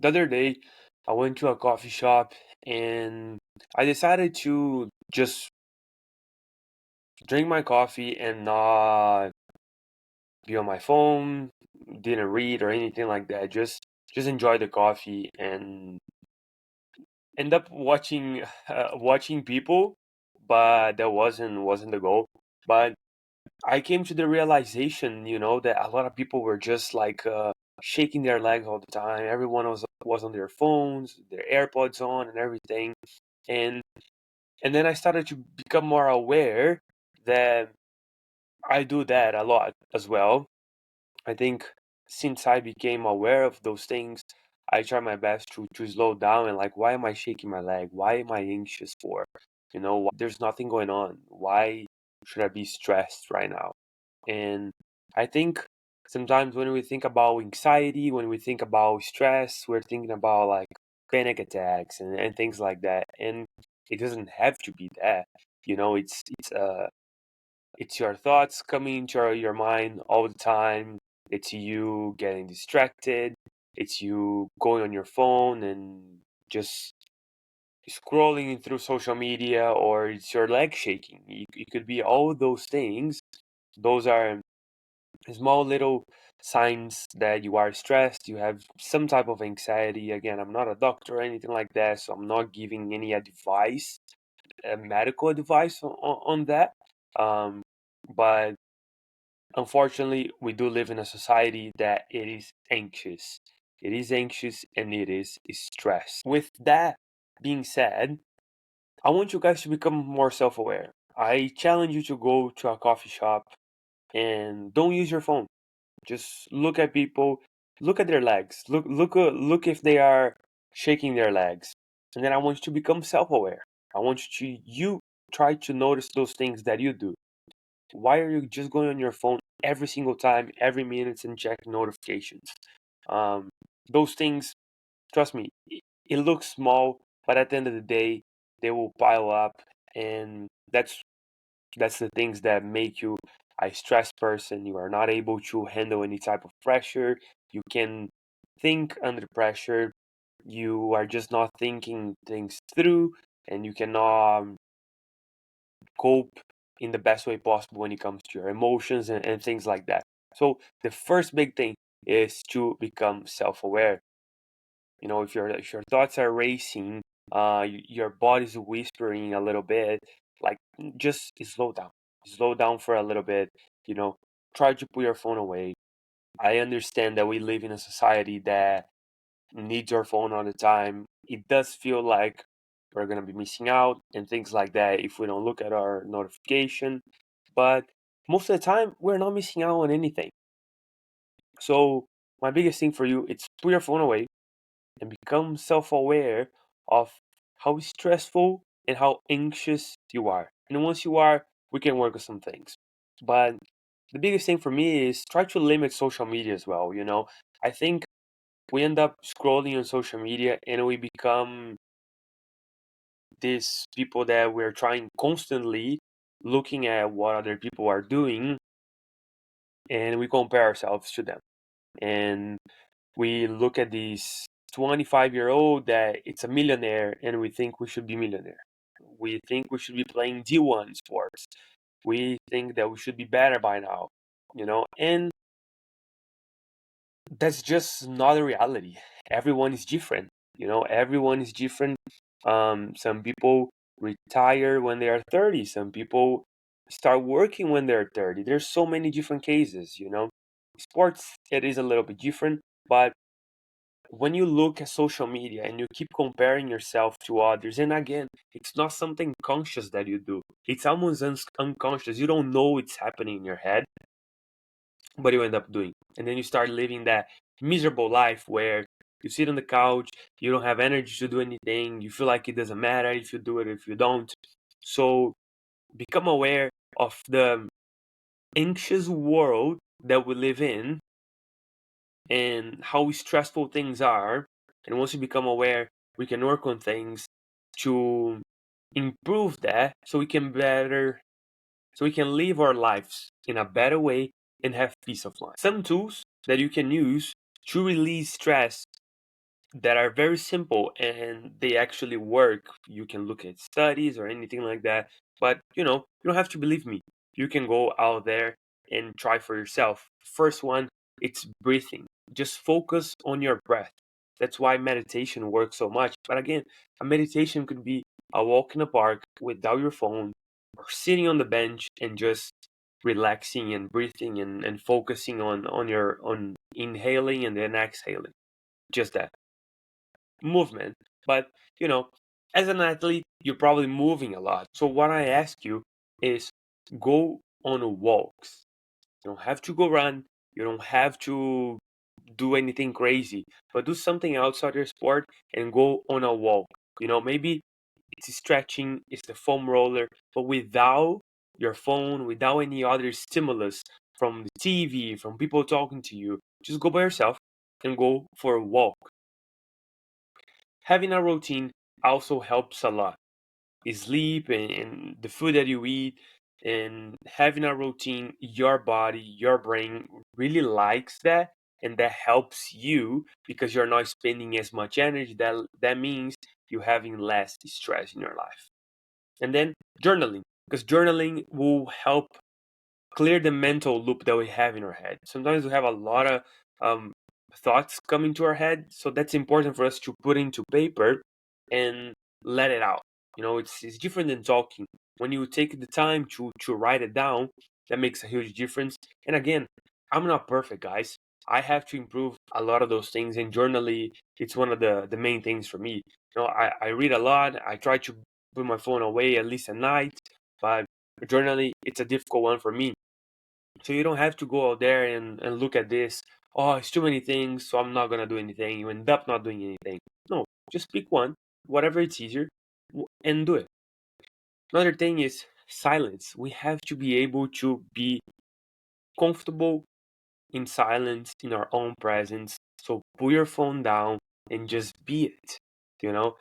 The other day, I went to a coffee shop and I decided to just drink my coffee and not be on my phone, didn't read or anything like that. Just enjoy the coffee and end up watching watching people, but that wasn't the goal. But I came to the realization, that a lot of people were just like shaking their legs all the time. Everyone was on their phones, their AirPods on, and everything. And and then I started to become more aware that I do that a lot as well. I think since I became aware of those things, I try my best to slow down and like, why am I shaking my leg? Why am I anxious for? There's nothing going on. Why should I be stressed right now? And I think sometimes when we think about anxiety, when we think about stress, we're thinking about like panic attacks and things like that. And it doesn't have to be that. It's your thoughts coming into your mind all the time. It's you getting distracted. It's you going on your phone and just scrolling through social media, or it's your leg shaking. It could be all those things. Those are small little signs that you are stressed, you have some type of anxiety. Again, I'm not a doctor or anything like that, so I'm not giving any advice, medical advice on that. Um, but unfortunately, we do live in a society that it is anxious. It is anxious and it is stressed. With that being said, I want you guys to become more self-aware. I challenge you to go to a coffee shop and don't use your phone. Just look at people, look at their legs, look if they are shaking their legs, and then I want you to become self-aware. I want you try to notice those things that you do. Why are you just going on your phone every single time, every minute, and check notifications? Um, those things, trust me, it looks small, but at the end of the day, they will pile up, and that's the things that make you a stressed person. You are not able to handle any type of pressure. You can think under pressure. You are just not thinking things through, and you cannot cope in the best way possible when it comes to your emotions and things like that. So the first big thing is to become self-aware. If your thoughts are racing, your body's whispering a little bit, like just slow down for a little bit. You know, try to put your phone away. I understand that we live in a society that needs our phone all the time. It does feel like we're gonna be missing out and things like that if we don't look at our notification. But most of the time, we're not missing out on anything. So my biggest thing for you is put your phone away and become self-aware of how stressful and how anxious you are. And once you are, we can work on some things. But the biggest thing for me is try to limit social media as well. I think we end up scrolling on social media and we become these people that we're trying constantly looking at what other people are doing, and we compare ourselves to them. And we look at this 25-year-old that it's a millionaire and we think we should be millionaire. We think we should be playing D1 sports. We think that we should be better by now, and that's just not a reality. Everyone is different, everyone is different. Some people retire when they are 30. Some people start working when they're 30. There's so many different cases. Sports, it is a little bit different, but when you look at social media and you keep comparing yourself to others, and again, it's not something conscious that you do. It's almost unconscious. You don't know it's happening in your head, but you end up doing. And then you start living that miserable life where you sit on the couch, you don't have energy to do anything, you feel like it doesn't matter if you do it, if you don't. So become aware of the anxious world that we live in and how stressful things are. And once you become aware, we can work on things to improve that so we can live our lives in a better way and have peace of mind. Some tools that you can use to release stress that are very simple and they actually work. You can look at studies or anything like that, but you don't have to believe me. You can go out there and try for yourself. First one, it's breathing. Just focus on your breath. That's why meditation works so much. But again, a meditation could be a walk in a park without your phone, or sitting on the bench and just relaxing and breathing and focusing on inhaling and then exhaling. Just that movement. But, you know, as an athlete, you're probably moving a lot. So what I ask you is go on walks. You don't have to go run. You don't have to do anything crazy, but do something outside your sport and go on a walk. Maybe it's stretching, it's the foam roller, but without your phone, without any other stimulus from the TV, from people talking to you. Just go by yourself and go for a walk. Having a routine also helps a lot. Sleep and the food that you eat, and having a routine, your body, your brain really likes that, and that helps you because you're not spending as much energy. That means you're having less stress in your life. And then journaling, because journaling will help clear the mental loop that we have in our head. Sometimes we have a lot of um, thoughts coming to our head, so that's important for us to put into paper and let it out. It's different than talking. When you take the time to write it down, that makes a huge difference. And again, I'm not perfect, guys. I have to improve a lot of those things, and journaling, it's one of the main things for me. I read a lot. I try to put my phone away at least at night, but journaling, it's a difficult one for me. So you don't have to go out there and look at this. Oh, it's too many things, so I'm not gonna do anything. You end up not doing anything. No, just pick one, whatever it's easier, and do it. Another thing is silence. We have to be able to be comfortable in silence, in our own presence. So put your phone down and just be it. You know,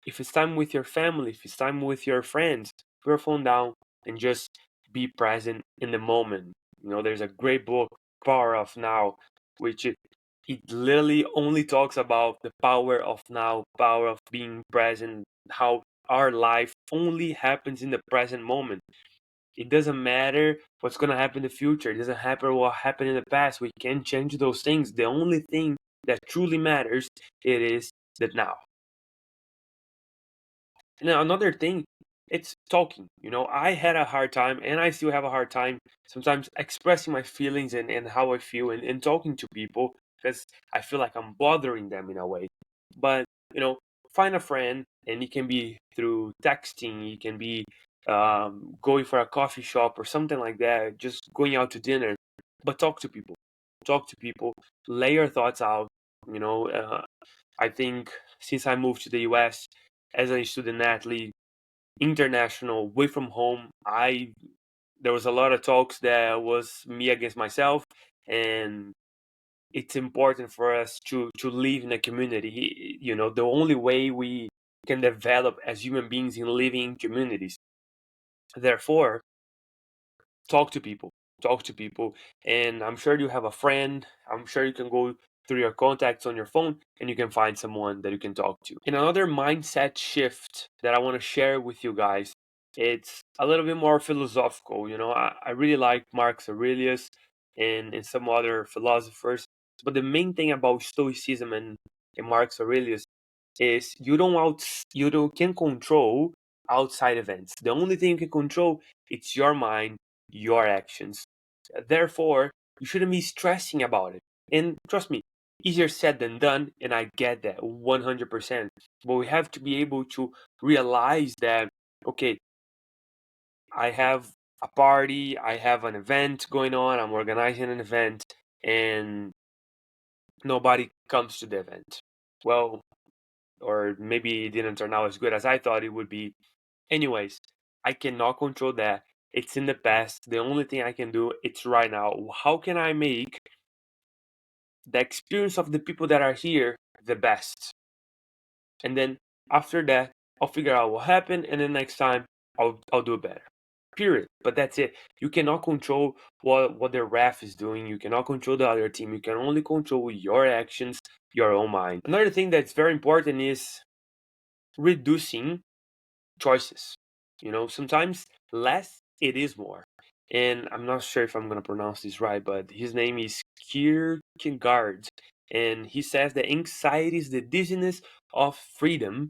if it's time with your family, if it's time with your friends, put your phone down and just be present in the moment. There's a great book, Power of Now, which it literally only talks about the power of now, power of being present, how our life only happens in the present moment. It doesn't matter what's going to happen in the future. It doesn't matter what happened in the past. We can't change those things. The only thing that truly matters, it is the now. Now, another thing, it's talking. I had a hard time, and I still have a hard time sometimes expressing my feelings and how I feel and talking to people because I feel like I'm bothering them in a way. But, find a friend, and it can be through texting, it can be going for a coffee shop or something like that, just going out to dinner. But talk to people. Talk to people, lay your thoughts out. You know, uh, I think since I moved to the US as a student athlete, international, away from home, I there was a lot of talks that was me against myself, and it's important for us to live in a community. The only way we can develop as human beings in living in communities. Therefore, talk to people, talk to people, and I'm sure you have a friend. I'm sure you can go through your contacts on your phone and you can find someone that you can talk to. And another mindset shift that I want to share with you guys, it's a little bit more philosophical. I really like Marcus Aurelius and some other philosophers, but the main thing about stoicism and Marcus Aurelius is you don't can control outside events. The only thing you can control, it's your mind, your actions. Therefore, you shouldn't be stressing about it. And trust me, easier said than done, and I get that 100%. But we have to be able to realize that, okay, I have a party, I have an event going on, I'm organizing an event, and nobody comes to the event. Well, or maybe it didn't turn out as good as I thought it would be. Anyways, I cannot control that. It's in the past. The only thing I can do, it's right now. How can I make the experience of the people that are here the best? And then after that, I'll figure out what happened, and then next time I'll do it better. period. But that's it. You cannot control what the ref is doing. You cannot control the other team. You can only control your actions, your own mind. Another thing that's very important is reducing choices. Sometimes less it is more. And I'm not sure if I'm gonna pronounce this right, but his name is Kierkegaard, and he says that anxiety is the dizziness of freedom.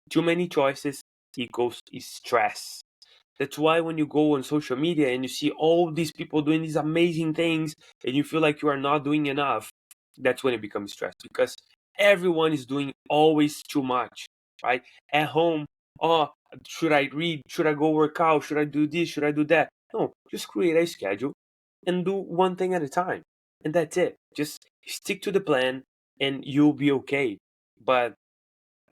Too many choices equals stress. That's why when you go on social media and you see all these people doing these amazing things and you feel like you are not doing enough, that's when it becomes stress, because everyone is doing always too much, right? At home, oh, should I read? Should I go work out? Should I do this? Should I do that? No, just create a schedule and do one thing at a time. And that's it. Just stick to the plan and you'll be okay. But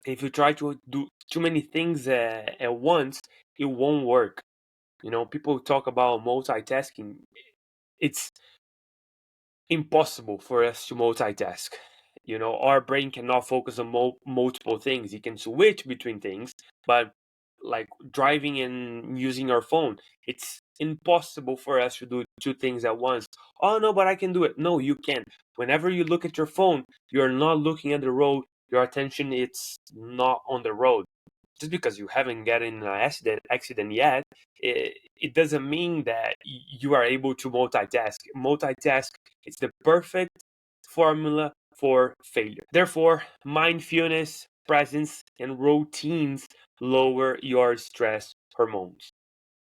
if you try to do too many things at once, it won't work. People talk about multitasking. It's impossible for us to multitask. Our brain cannot focus on multiple things. It can switch between things, but like driving and using our phone, it's impossible for us to do two things at once. Oh no, but I can do it. No, you can't. Whenever you look at your phone, you're not looking at the road. Your attention it's not on the road. Just because you haven't gotten in an accident yet, it doesn't mean that you are able to multitask. Multitask is the perfect formula for failure. Therefore, mindfulness, presence, and routines lower your stress hormones.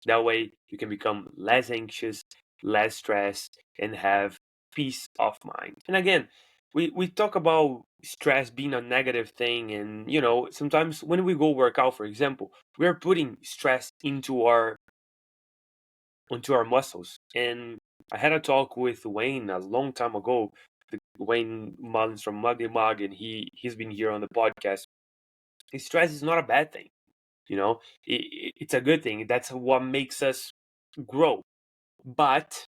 That way, you can become less anxious, less stressed, and have peace of mind. And again, we talk about stress being a negative thing, and sometimes when we go work out, for example, we are putting stress into our muscles. And I had a talk with Wayne a long time ago, Wayne Mullins from Muggy Mug, and he's been here on the podcast. Stress is not a bad thing, it's a good thing. That's what makes us grow. But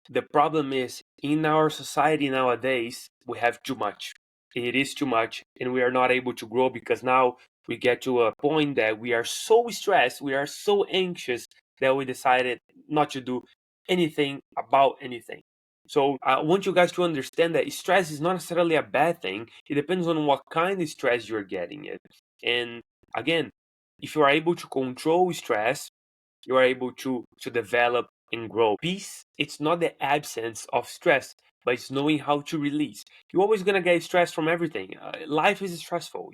the problem is, in our society nowadays, we have too much. It is too much, and we are not able to grow because now we get to a point that we are so stressed, we are so anxious that we decided not to do anything about anything. So I want you guys to understand that stress is not necessarily a bad thing. It depends on what kind of stress you're getting it. And again, if you are able to control stress, you are able to develop and grow. Peace, it's not the absence of stress, but it's knowing how to release. You're always gonna get stress from everything. Life is stressful,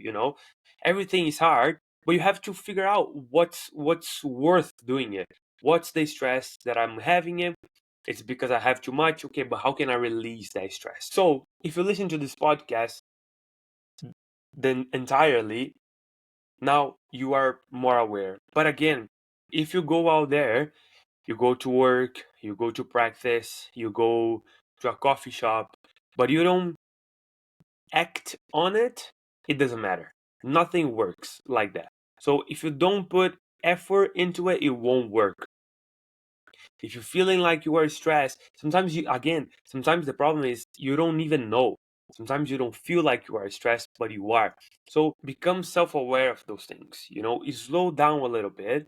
everything is hard, but you have to figure out what's worth doing it. What's the stress that I'm having it? It's because I have too much. Okay, but how can I release that stress? So if you listen to this podcast then entirely, now you are more aware. But again, if you go out there, you go to work, you go to practice, you go to a coffee shop, but you don't act on it, it doesn't matter. Nothing works like that. So if you don't put effort into it, it won't work. If you're feeling like you are stressed, sometimes the problem is you don't even know. Sometimes you don't feel like you are stressed, but you are. So become self-aware of those things. You slow down a little bit,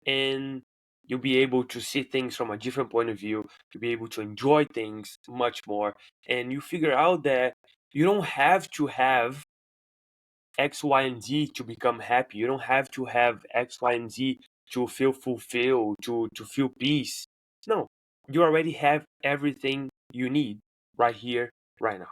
and you'll be able to see things from a different point of view. You'll be able to enjoy things much more, and you figure out that you don't have to have X, Y, and Z to become happy. You don't have to have X, Y, and Z to feel fulfilled, to feel peace. No, you already have everything you need right here, right now.